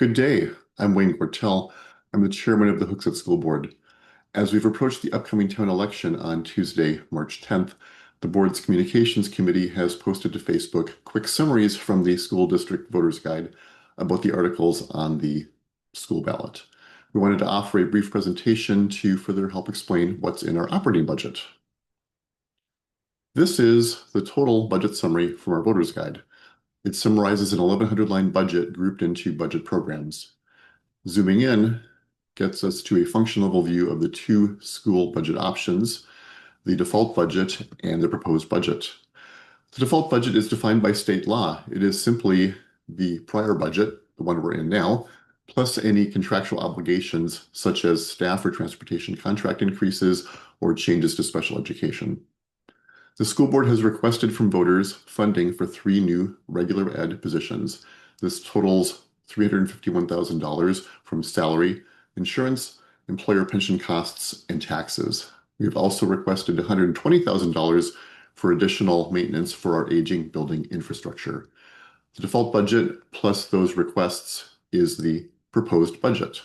Good day. I'm Wayne Gortel. I'm the chairman of the Hooksett School Board. As we've approached the upcoming town election on Tuesday, March 10th, the board's communications committee has posted to Facebook quick summaries from the school district voters guide about the articles on the school ballot. We wanted to offer a brief presentation to further help explain what's in our operating budget. This is the total budget summary from our voters guide. It summarizes an 1,100-line budget grouped into budget programs. Zooming in gets us to a function-level view of the two school budget options, the default budget and the proposed budget. The default budget is defined by state law. It is simply the prior budget, the one we're in now, plus any contractual obligations such as staff or transportation contract increases or changes to special education. The school board has requested from voters funding for 3 new regular ed positions. This totals $351,000 from salary, insurance, employer pension costs, and taxes. We have also requested $120,000 for additional maintenance for our aging building infrastructure. The default budget plus those requests is the proposed budget.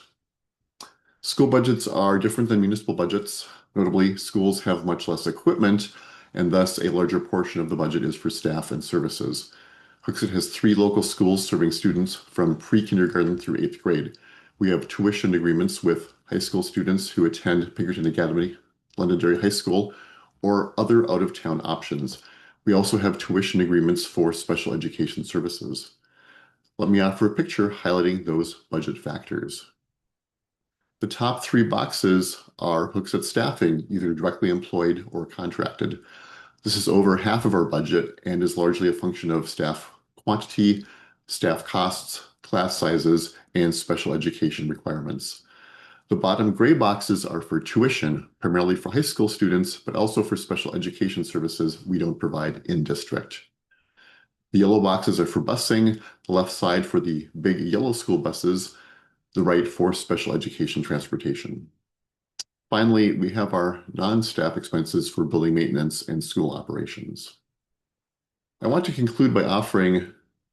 School budgets are different than municipal budgets. Notably, schools have much less equipment, and thus a larger portion of the budget is for staff and services. Hooksett has 3 local schools serving students from pre-kindergarten through 8th grade. We have tuition agreements with high school students who attend Pinkerton Academy, Londonderry High School, or other out-of-town options. We also have tuition agreements for special education services. Let me offer a picture highlighting those budget factors. The top 3 boxes are Hooksett staffing, either directly employed or contracted. This is over half of our budget and is largely a function of staff quantity, staff costs, class sizes, and special education requirements. The bottom gray boxes are for tuition, primarily for high school students, but also for special education services we don't provide in district. The yellow boxes are for busing, the left side for the big yellow school buses, the right for special education transportation. Finally, we have our non-staff expenses for building maintenance and school operations. I want to conclude by offering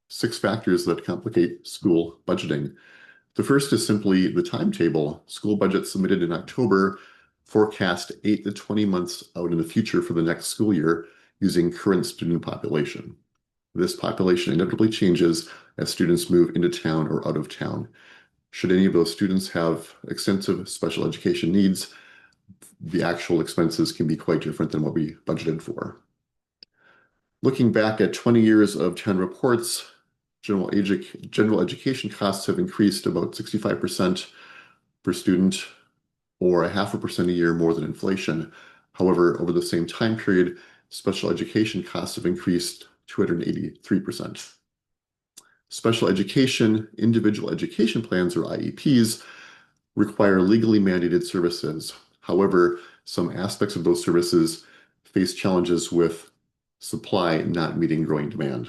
6 factors that complicate school budgeting. The first is simply the timetable. School budgets submitted in October forecast 8 to 20 months out in the future for the next school year using current student population. This population inevitably changes as students move into town or out of town. Should any of those students have extensive special education needs, the actual expenses can be quite different than what we budgeted for. Looking back at 20 years of town reports, general education costs have increased about 65% per student, or 0.5% a year more than inflation. However, over the same time period, special education costs have increased 283%. Special education, individual education plans, or IEPs, require legally mandated services. However, some aspects of those services face challenges with supply not meeting growing demand.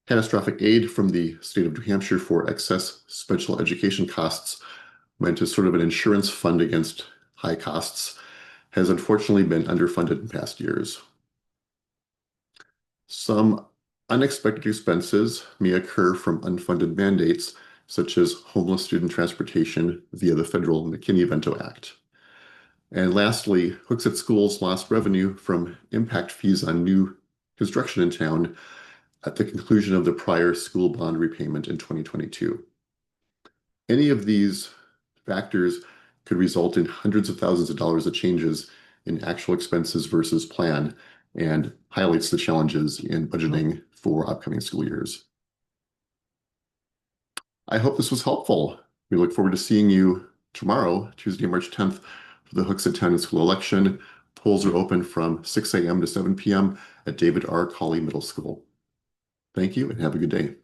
Catastrophic aid from the state of New Hampshire for excess special education costs, meant as sort of an insurance fund against high costs, has unfortunately been underfunded in past years. Some unexpected expenses may occur from unfunded mandates, such as homeless student transportation via the federal McKinney-Vento Act. And lastly, Hooksett Schools lost revenue from impact fees on new construction in town at the conclusion of the prior school bond repayment in 2022. Any of these factors could result in hundreds of thousands of dollars of changes in actual expenses versus plan, and highlights the challenges in budgeting for upcoming school years. I hope this was helpful. We look forward to seeing you tomorrow, Tuesday, March 10th, for the Hooksett Town and School election. Polls are open from 6 a.m. to 7 p.m. at David R. Colley Middle School. Thank you and have a good day.